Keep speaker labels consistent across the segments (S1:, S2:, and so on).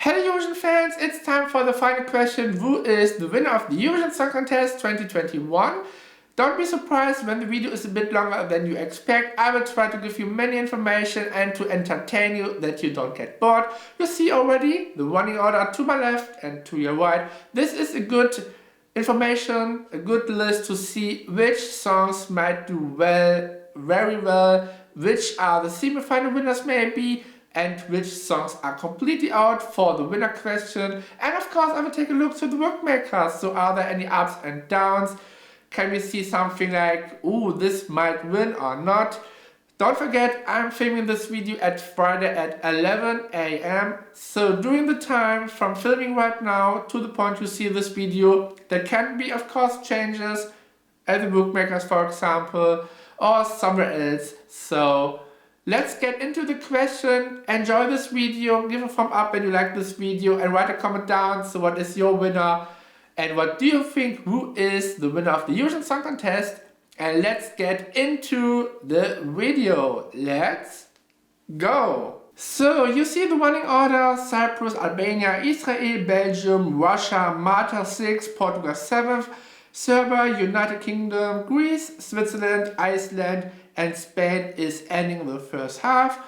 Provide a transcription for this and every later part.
S1: Hello Eurovision fans, it's time for the final question. Who is the winner of the Eurovision Song Contest 2021? Don't be surprised when the video is a bit longer than you expect. I will try to give you many information and to entertain you that you don't get bored. You see already the running order to my left and to your right. This is a good information, a good list to see which songs might do well, very well, which are the semi-final winners maybe, and which songs are completely out for the winner question. And of course I will take a look to the bookmakers. So are there any ups and downs? Can we see something like, ooh, this might win or not? Don't forget, I'm filming this video at Friday at 11 AM. So during the time from filming right now to the point you see this video, there can be of course changes at the bookmakers, for example, or somewhere else. So let's get into the question. Enjoy this video, give a thumb up when you like this video and write a comment down. So what is your winner? And what do you think, who is the winner of the Eurovision Song Contest? And let's get into the video. Let's go. So you see the running order: Cyprus, Albania, Israel, Belgium, Russia, Malta 6th, Portugal 7th, Serbia, United Kingdom, Greece, Switzerland, Iceland, and Spain is ending the first half.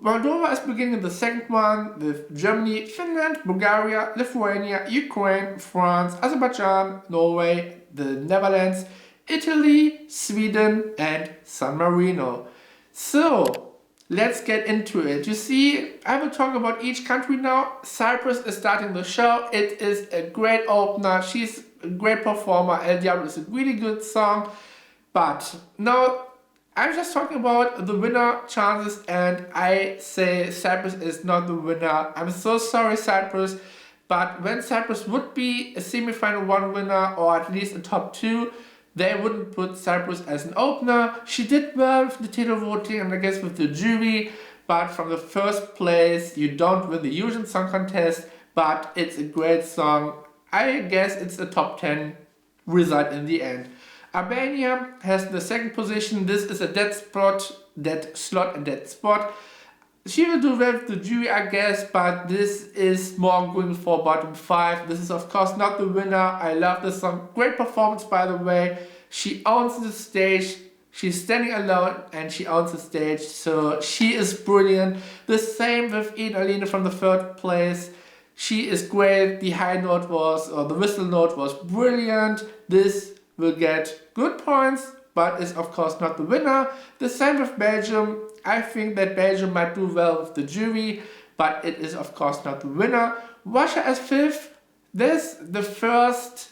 S1: Moldova is beginning the second one with Germany, Finland, Bulgaria, Lithuania, Ukraine, France, Azerbaijan, Norway, the Netherlands, Italy, Sweden, and San Marino. So let's get into it. You see, I will talk about each country now. Cyprus is starting the show. It is a great opener. She's a great performer. El Diablo is a really good song. But now I'm just talking about the winner chances, and I say Cyprus is not the winner. I'm so sorry, Cyprus, but when Cyprus would be a semi-final one winner or at least a top 2, they wouldn't put Cyprus as an opener. She did well with the televoting and I guess with the jury, but from the first place you don't win the Eurovision Song Contest, but it's a great song. I guess it's a top 10 result in the end. Albania has the second position. This is a dead slot and dead spot. She will do well with the jury, I guess, but this is more going for bottom 5. This is of course not the winner. I love this song. Great performance, by the way. She owns the stage. She's standing alone and she owns the stage, so she is brilliant. The same with Alene from the third place. She is great. The high note was, or the whistle note was brilliant. This will get good points, but is of course not the winner. The same with Belgium. I think that Belgium might do well with the jury, but it is of course not the winner. Russia as 5th. This the first,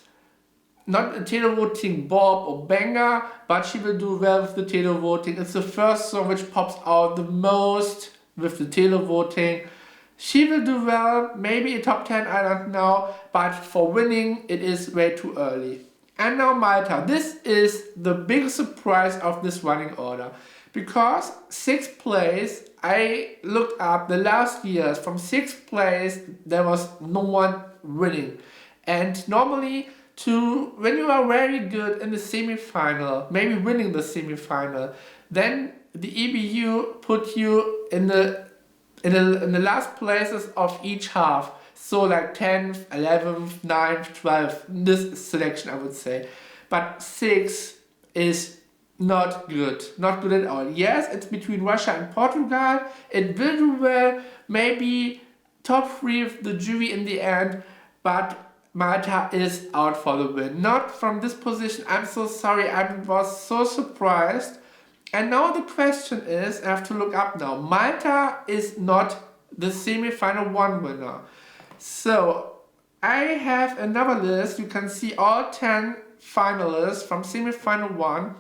S1: not a televoting bob or banger, but she will do well with the televoting. It's the first song which pops out the most with the televoting. She will do well, maybe a top 10, I don't know, but for winning it is way too early. And now Malta. This is the biggest surprise of this running order, because 6th place, I looked up the last years, from 6th place there was no one winning. And normally when you are very good in the semi-final, maybe winning the semi-final, then the EBU put you in the last places of each half. So like 10th, 11th, 9th, 12th, this selection I would say. But 6 is not good, not good at all. Yes, it's between Russia and Portugal. It will do well, maybe top 3 with the jury in the end, but Malta is out for the win. Not from this position, I'm so sorry, I was so surprised. And now the question is, I have to look up now, Malta is not the semi-final one winner. So I have another list. You can see all 10 finalists from semi-final 1.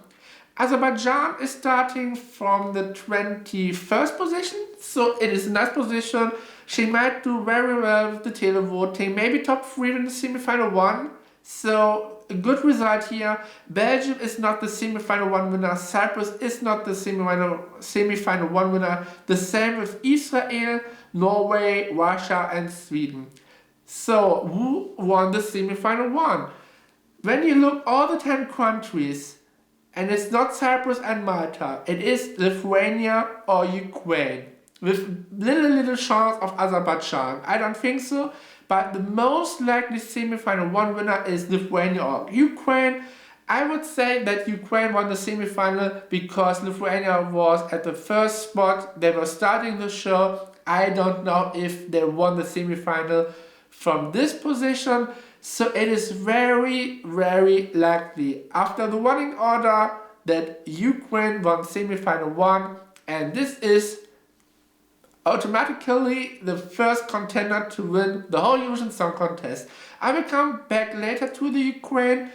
S1: Azerbaijan is starting from the 21st position, so it is a nice position. She might do very well with the televoting, maybe top 3 in the semi-final 1. So a good result here. Belgium is not the semi-final 1 winner. Cyprus is not the semi-final 1 winner. The same with Israel, Norway, Russia, and Sweden. So who won the semi-final 1? When you look all the 10 countries, and it's not Cyprus and Malta, it is Lithuania or Ukraine. with little chance of Azerbaijan. I don't think so, but the most likely semi-final 1 winner is Lithuania or Ukraine. I would say that Ukraine won the semi-final because Lithuania was at the first spot. They were starting the show. I don't know if they won the semi-final from this position. So it is very likely after the running order that Ukraine won semi-final 1, and this is automatically the first contender to win the whole Eurovision Song Contest. I will come back later to the Ukraine,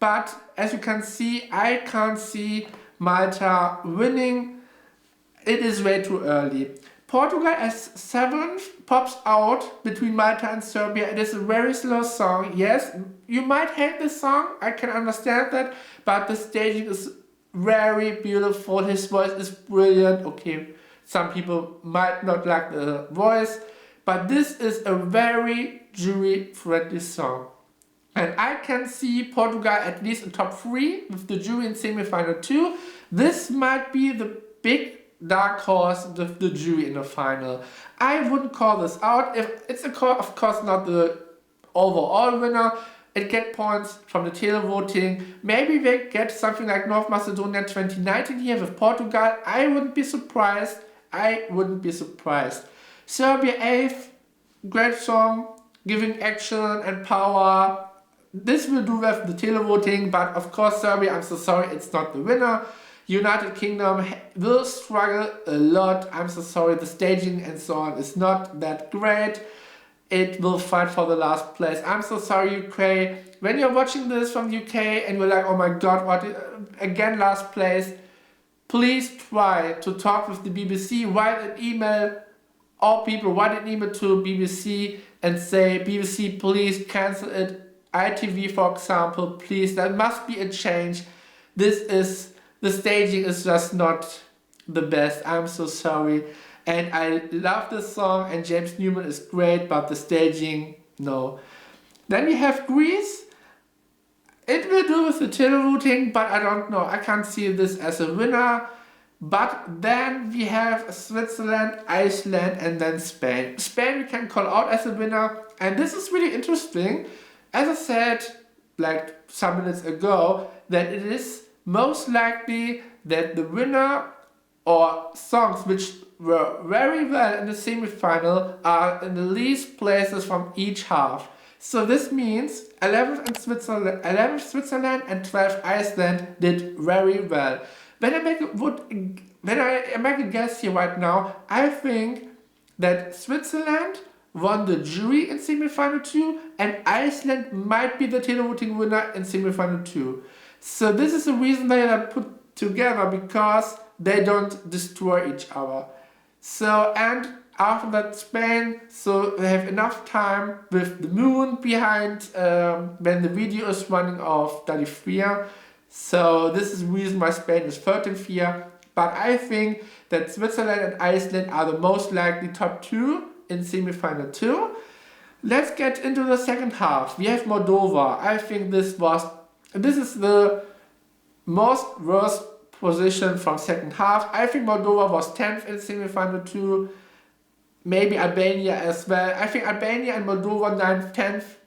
S1: but as you can see, I can't see Malta winning. It is way too early. Portugal as 7th pops out between Malta and Serbia. It is a very slow song. Yes, you might hate this song, I can understand that, but the staging is very beautiful. His voice is brilliant. Okay, some people might not like the voice, but this is a very jury-friendly song. And I can see Portugal at least in top 3 with the jury in semi-final 2. This might be the big dark horse with the jury in the final. I wouldn't call this out. If it's of course not the overall winner. It gets points from the televoting. Maybe they get something like North Macedonia 2019 here with Portugal. I wouldn't be surprised. Serbia 8th, great song, giving action and power. This will do with the televoting, but of course Serbia, I'm so sorry, it's not the winner. United Kingdom will struggle a lot. I'm so sorry, the staging and so on is not that great. It will fight for the last place. I'm so sorry, UK. When you're watching this from UK and you're like, oh my god, what, again last place, please try to talk with the BBC, write an email, all people write an email to BBC and say, BBC, please cancel it. ITV, for example, please, there must be a change. The staging is just not the best. I'm so sorry. And I love this song and James Newman is great, but the staging, no. Then we have Greece. It will do with the televoting, but I don't know. I can't see this as a winner. But then we have Switzerland, Iceland, and then Spain. Spain we can call out as a winner. And this is really interesting. As I said, like some minutes ago, that it is most likely that the winner or songs which were very well in the semi-final are in the least places from each half. So this means 11th Switzerland and 12th Iceland did very well. When I make a guess here right now, I think that Switzerland won the jury in semi-final 2 and Iceland might be the televoting winner in semi-final 2. So this is the reason they are put together, because they don't destroy each other. So, and after that Spain, so they have enough time with the moon behind when the video is running of Dalifria. So this is the reason why Spain is 13th here. But I think that Switzerland and Iceland are the most likely top 2 in semi-final 2. Let's get into the second half. We have Moldova. I think this is the most worst position from second half. I think Moldova was 10th in semi-final 2. Maybe Albania as well. I think Albania and Moldova 9th,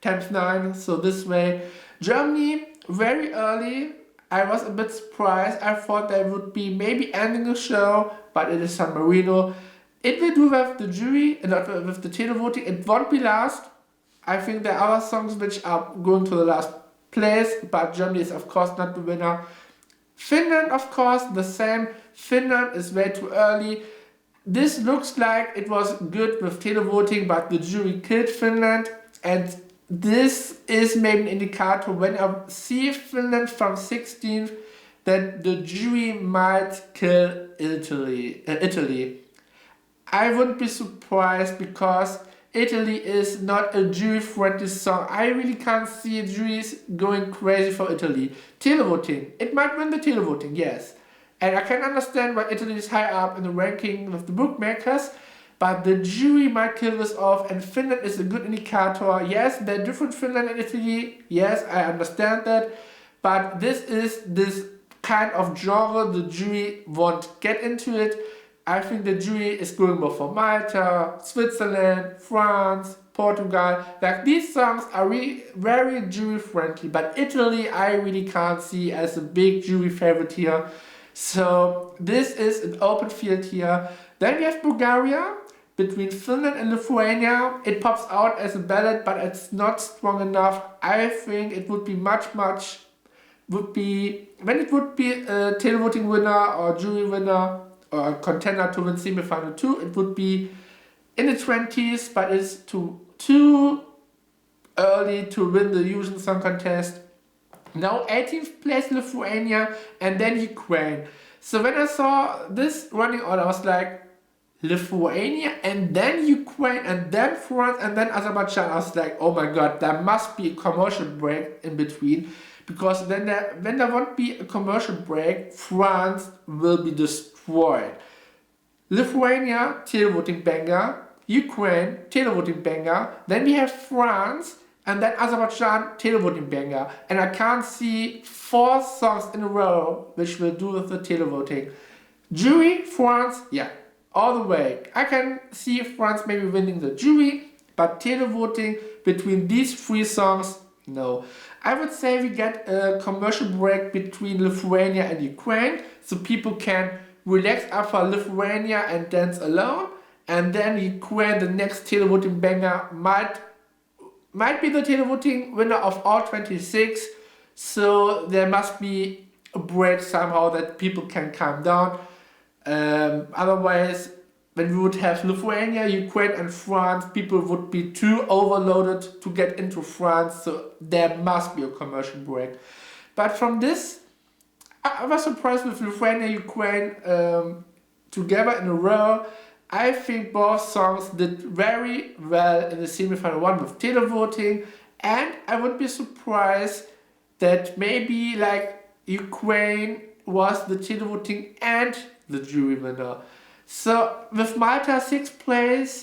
S1: 10th, 9th. So this way. Germany, very early. I was a bit surprised. I thought they would be maybe ending the show, but it is San Marino. It will do with the jury and not with the televoting. It won't be last. I think there are other songs which are going to the last place, but Germany is of course not the winner. Finland, of course, the same. Finland is way too early. This looks like it was good with televoting, but the jury killed Finland, and this is maybe an indicator when I see Finland from 16th that the jury might kill Italy. I wouldn't be surprised because Italy is not a jury-friendly song. I really can't see juries going crazy for Italy. Televoting. It might win the televoting, yes. And I can understand why Italy is high up in the ranking with the bookmakers, but the jury might kill this off, and Finland is a good indicator. Yes, they're different, Finland and Italy. Yes, I understand that. But this is this kind of genre the jury won't get into it. I think the jury is going more for Malta, Switzerland, France, Portugal. Like these songs are really very jury friendly, but Italy I really can't see as a big jury favorite here. So this is an open field here. Then we have Bulgaria. Between Finland and Lithuania, it pops out as a ballad, but it's not strong enough. I think it would be when it would be a televoting winner or jury winner or a contender to win semi-final 2, it would be in the 20s, but it's too early to win the Eurovision Song Contest. Now 18th place Lithuania and then Ukraine. So when I saw this running order, I was like, Lithuania and then Ukraine and then France and then Azerbaijan. I was like, oh my god, there must be a commercial break in between, because when there won't be a commercial break, France will be destroyed. Lithuania, televoting banger. Ukraine, televoting banger. Then we have France and then Azerbaijan, televoting banger. And I can't see 4 songs in a row which will do with the televoting. Jury, France, yeah. All the way. I can see France maybe winning the jury, but televoting between these 3 songs, no. I would say we get a commercial break between Lithuania and Ukraine, so people can relax after Lithuania and dance alone, and then Ukraine, the next televoting banger, might be the televoting winner of all 26, so there must be a break somehow that people can calm down. Otherwise, when we would have Lithuania, Ukraine and France, people would be too overloaded to get into France, so there must be a commercial break. But from this, I was surprised with Lithuania, Ukraine together in a row. I think both songs did very well in the semi-final 1 with televoting, and I would be surprised that maybe like Ukraine was the televoting and the jury winner. So with Malta 6th place,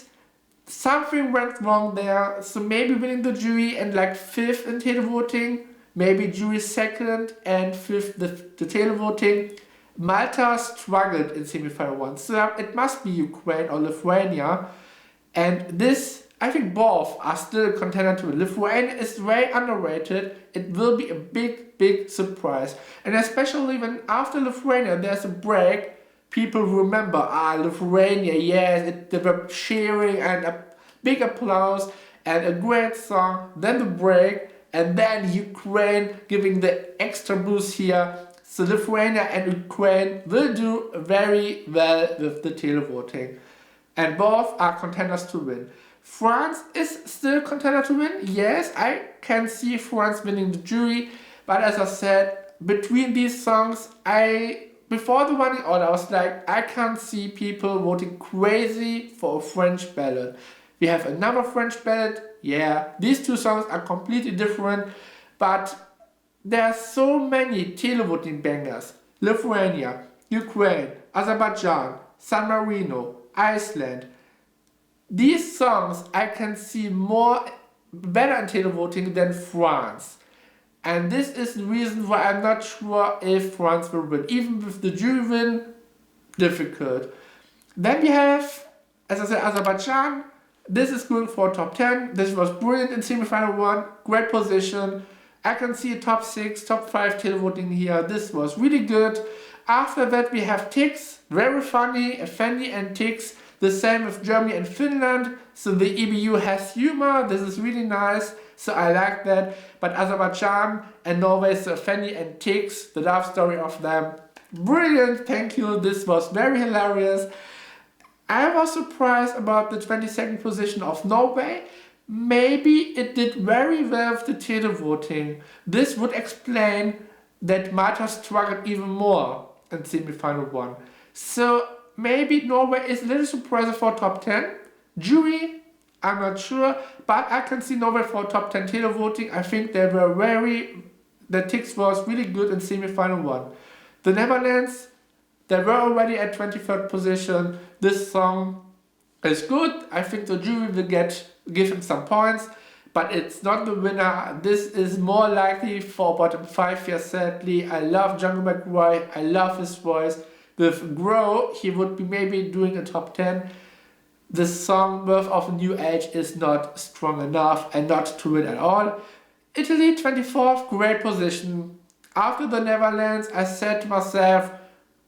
S1: something went wrong there. So maybe winning the jury and like 5th in televoting, maybe jury 2nd and 5th the televoting. Malta struggled in semi-final 1, so it must be Ukraine or Lithuania. And this, I think both are still a contender to win. Lithuania is very underrated. It will be a big surprise. And especially when after Lithuania there's a break, people remember, Lithuania, yes, they were cheering and a big applause and a great song, then the break, and then Ukraine giving the extra boost here. So Lithuania and Ukraine will do very well with the televoting. And both are contenders to win. France is still contender to win. Yes, I can see France winning the jury. But as I said, between these songs, before the running order, I was like, I can't see people voting crazy for a French ballad. We have another French ballad. Yeah, these 2 songs are completely different. But there are so many televoting bangers. Lithuania, Ukraine, Azerbaijan, San Marino, Iceland. These songs I can see better in televoting than France. And this is the reason why I'm not sure if France will win. Even with the jury win, difficult. Then we have, as I said, Azerbaijan. This is going for top 10. This was brilliant in semi-final 1. Great position. I can see a top 6, top 5 televoting here. This was really good. After that we have Tix. Very funny. Efendi and Tix. The same with Germany and Finland. So the EBU has humor. This is really nice. So I like that. But Azerbaijan and Norway, so Efendi and Tix, the love story of them. Brilliant, thank you. This was very hilarious. I was surprised about the 22nd position of Norway. Maybe it did very well with the televoting. This would explain that Malta struggled even more in semi-final 1. So maybe Norway is a little surprised for top 10. Jury, I'm not sure, but I can see Norway for top 10 televoting. I think the Tix was really good in semi-final 1. The Netherlands, they were already at 23rd position. This song is good. I think the jury will give him some points, but it's not the winner. This is more likely for bottom 5 here, sadly. I love Django McRae. I love his voice. with Grow, he would be maybe doing a top 10. The song Birth of a New Age is not strong enough and not to win at all. Italy, 24th, great position. After the Netherlands, I said to myself,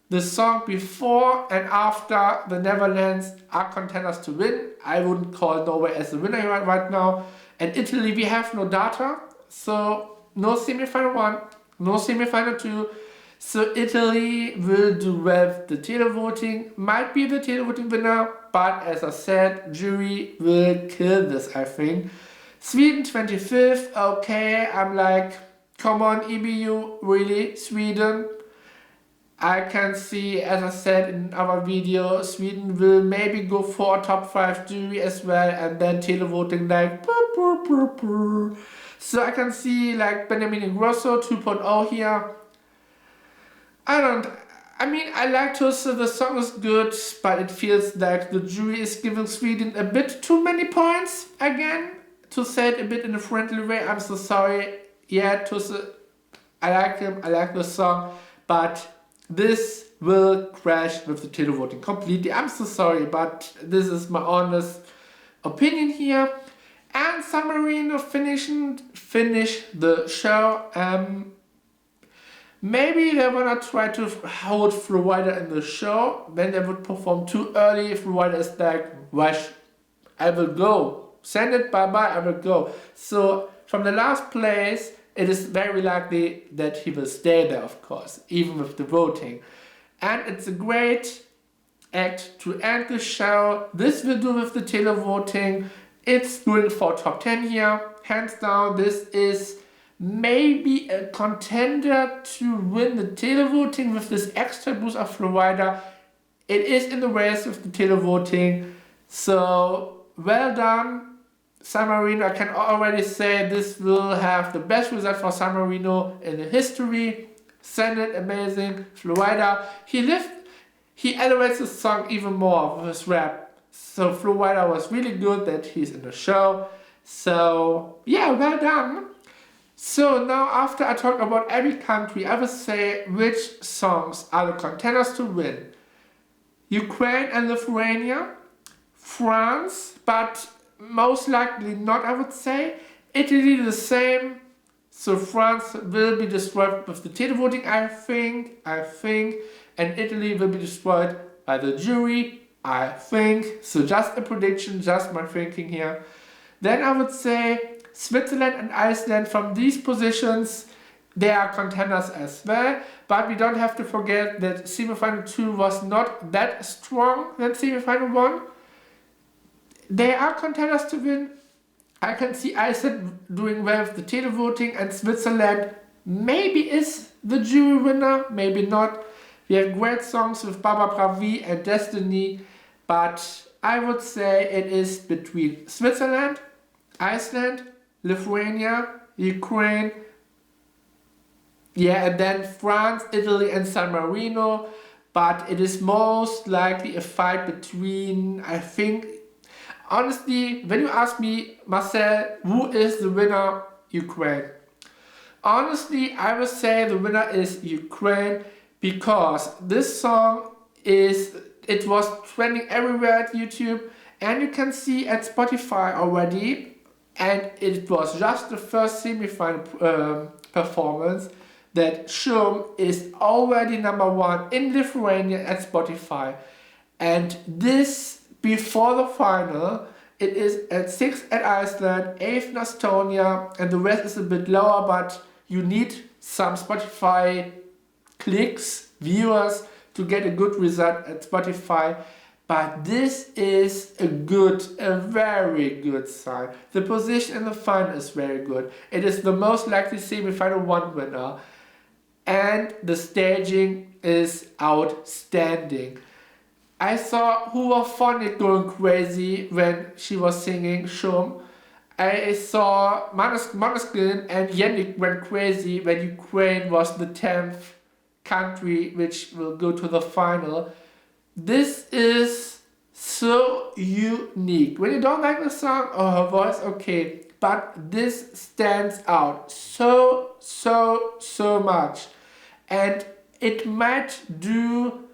S1: the song before and after the Netherlands are contenders to win. I wouldn't call Norway as the winner right now. And Italy, we have no data, so no semi-final 1, no semi-final 2. So Italy will do well with the televoting, might be the televoting winner, but as I said, jury will kill this, I think. Sweden, 25th, okay, I'm like, come on EBU, really, Sweden? I can see, as I said in our video, Sweden will maybe go for a top 5 jury as well, and then televoting like So I can see like Benjamin Ingrosso 2.0 here. I like to say the song is good, but it feels like the jury is giving Sweden a bit too many points again. To say it a bit in a friendly way, I'm so sorry. Yeah, I like him, I like the song, but this will crash with the televoting completely. I'm so sorry, but this is my honest opinion here. And San Marino finish the show. Maybe they wanna try to hold Florida in the show. Then they would perform too early. Florida is like, rush, I will go. Send it, bye-bye, I will go. So from the last place, it is very likely that he will stay there, of course, even with the voting. And it's a great act to end the show. This will do with the televoting. It's going for top 10 here. Hands down, this is maybe a contender to win the televoting with this extra boost of Florida. It is in the race with the televoting. So, well done. San Marino, I can already say this will have the best result for San Marino in the history. Senhit, amazing. Florida, he elevates the song even more with his rap. So Florida was really good that he's in the show. So yeah, well done. So now after I talk about every country, I will say which songs are the contenders to win. Ukraine and Lithuania, France, but most likely not, I would say. Italy the same. So France will be destroyed with the televoting, I think. And Italy will be destroyed by the jury, I think. So just a prediction, just my thinking here. Then I would say Switzerland and Iceland from these positions, they are contenders as well. But we don't have to forget that semi-final 2 was not that strong than semi-final 1. They are contenders to win. I can see Iceland doing well with the televoting, and Switzerland maybe is the jury winner, maybe not. We have great songs with Baba Pravi and Destiny, but I would say it is between Switzerland, Iceland, Lithuania, Ukraine, and then France, Italy and San Marino. But it is most likely a fight between, I think, honestly, when you ask me, Marcel, who is the winner? Ukraine. Honestly, I would say the winner is Ukraine, because this song it was trending everywhere at YouTube, and you can see at Spotify already, and it was just the first semi-final performance that Shum is already #1 in Lithuania at Spotify. And this, before the final, it is at 6th at Iceland, 8th in Estonia, and the rest is a bit lower, but you need some Spotify clicks, viewers, to get a good result at Spotify. But this is a very good sign. The position in the final is very good. It is the most likely semi-final 1 winner. And the staging is outstanding. I saw Hooverphonic going crazy when she was singing Shum. I saw Måneskin and Jendrik went crazy when Ukraine was the 10th country which will go to the final. This is so unique. When you don't like the song or her voice, okay, but this stands out so much. And it might do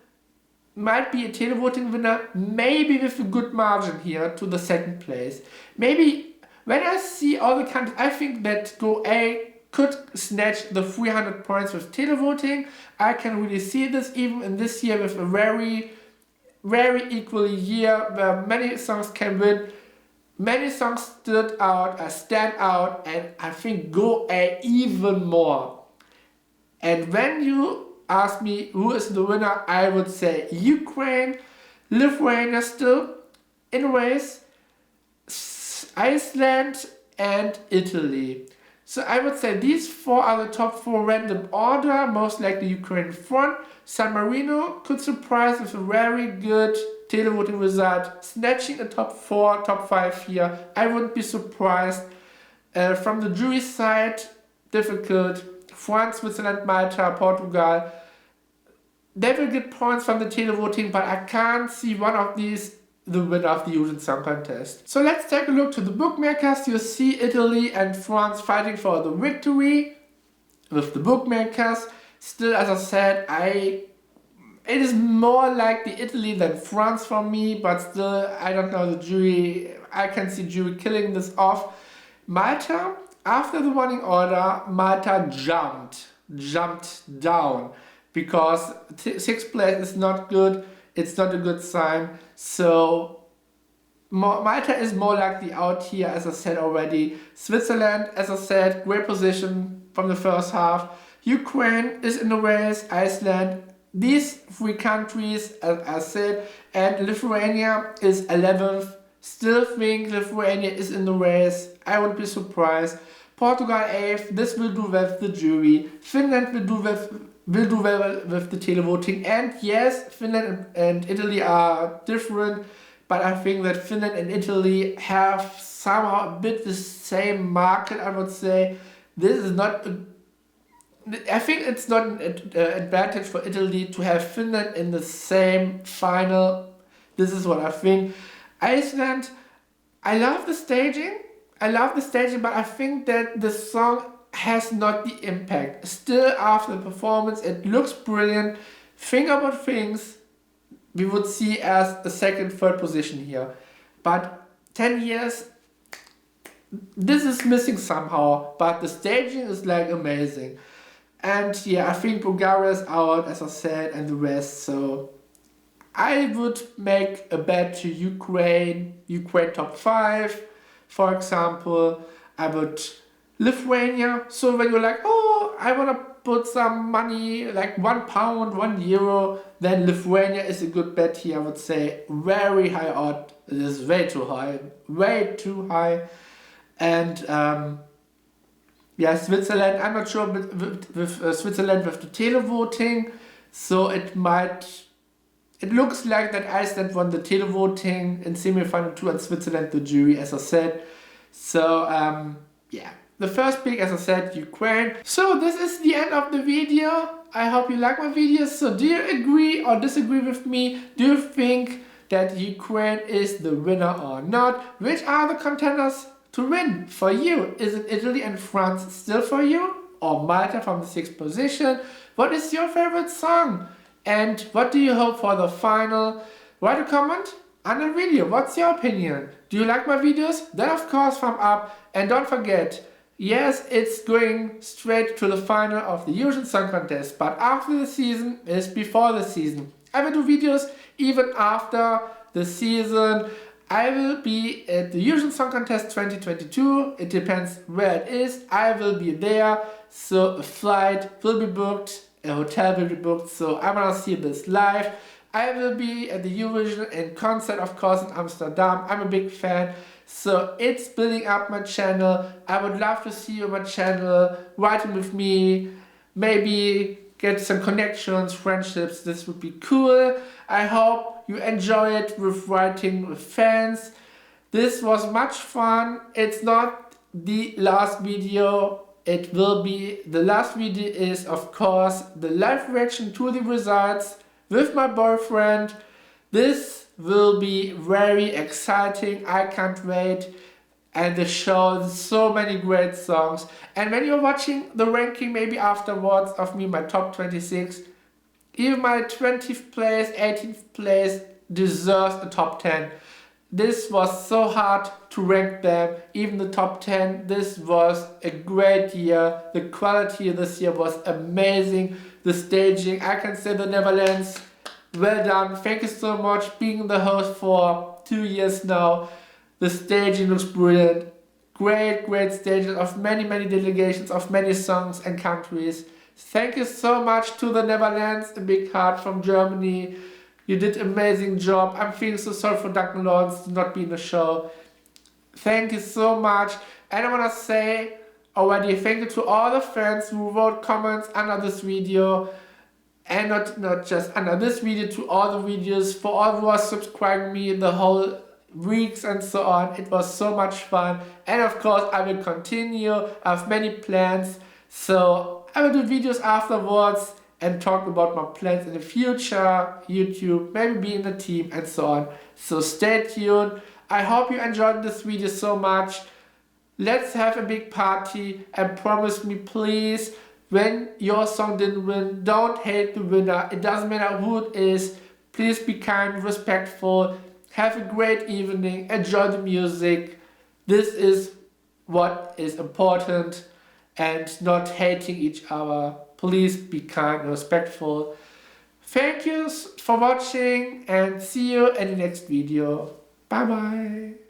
S1: might be a televoting winner, maybe with a good margin here to the second place. Maybe when I see all the countries, I think that Go A could snatch the 300 points with televoting. I can really see this even in this year with a very, very equal year where many songs can win. Many songs stood out, stand out, and I think Go A even more. And when you ask me who is the winner, I would say Ukraine, Lithuania still in a race, Iceland and Italy. So I would say these four are the top four random order, most likely Ukraine front. San Marino could surprise with a very good televoting result, snatching a top 4, top 5 here. I wouldn't be surprised. From the jury side, difficult. France, Switzerland, Malta, Portugal. They will get points from the televoting, but I can't see one of these the winner of the Eurovision Song Contest. So let's take a look to the bookmakers. You see Italy and France fighting for the victory with the bookmakers. Still, as I said, it is more likely Italy than France for me, but still, I don't know the jury. I can see jury killing this off. Malta, after the winning order, Malta jumped down because 6th place is not good. It's not a good sign. So Malta is more likely out here, as I said already. Switzerland, as I said, great position from the first half. Ukraine is in the race, Iceland. These 3 countries, as I said, and Lithuania is 11th. Still think Lithuania is in the race. I won't be surprised. Portugal 8th. This will do well with the jury. Finland will do well with the televoting. And yes, Finland and Italy are different, but I think that Finland and Italy have somehow a bit the same market, I would say. This is not I think it's not an advantage for Italy to have Finland in the same final. This is what I think. Iceland, I love the staging, but I think that the song has not the impact. Still, after the performance, it looks brilliant. Think about things we would see as a second, third position here. But 10 years, this is missing somehow, but the staging is like amazing. And yeah, I think Bulgaria is out, as I said, and the rest. So I would make a bet to Ukraine top 5, for example. I would Lithuania. So when you're like, oh, I want to put some money, like £1, €1, then Lithuania is a good bet here. I would say very high odd. It is way too high. And yeah, Switzerland, I'm not sure with Switzerland with the televoting, so it looks like that Iceland won the televoting in semi-final 2 and Switzerland the jury, as I said. So yeah, the first pick, as I said, Ukraine. So this is the end of the video. I hope you like my videos. So do you agree or disagree with me? Do you think that Ukraine is the winner or not? Which are the contenders to win for you? Is it Italy and France still for you? Or Malta from the 6th position? What is your favorite song? And what do you hope for the final? Write a comment under the video. What's your opinion? Do you like my videos? Then of course thumb up. And don't forget, yes, it's going straight to the final of the Eurovision Song Contest. But after the season is before the season. I will do videos even after the season. I will be at the Eurovision Song Contest 2022. It depends where it is. I will be there. So a flight will be booked. A hotel will be booked. So I want to see this live. I will be at the Eurovision in concert, of course, in Amsterdam. I'm a big fan. So it's building up my channel. I would love to see you on my channel, writing with me, maybe get some connections, friendships. This would be cool. I hope you enjoy it with writing with fans. This was much fun. It's not the last video. It will be, the last video is of course the live reaction to the results with my boyfriend. This will be very exciting. I can't wait. And the show, so many great songs. And when you're watching the ranking maybe afterwards of me, my top 26, Even my 20th place, 18th place deserves a top 10. This was so hard to rank them, even the top 10. This was a great year. The quality this year was amazing. The staging, I can say the Netherlands, well done. Thank you so much being the host for 2 years now. The staging looks brilliant. Great stages of many delegations of many songs and countries. Thank you so much to the Netherlands, a big heart from Germany. You did an amazing job. I'm feeling so sorry for Doug Lawrence to not be in the show. Thank you so much. And I want to say already thank you to all the fans who wrote comments under this video. And not just under this video, to all the videos, for all who are subscribing me the whole weeks and so on. It was so much fun. And of course I will continue. I have many plans. So I will do videos afterwards and talk about my plans in the future, YouTube, maybe be in the team and so on. So stay tuned. I hope you enjoyed this video so much. Let's have a big party and promise me please, when your song didn't win, don't hate the winner. It doesn't matter who it is. Please be kind, respectful. Have a great evening. Enjoy the music. This is what is important, and not hating each other. Please be kind and respectful. Thank you for watching and see you in the next video. Bye bye.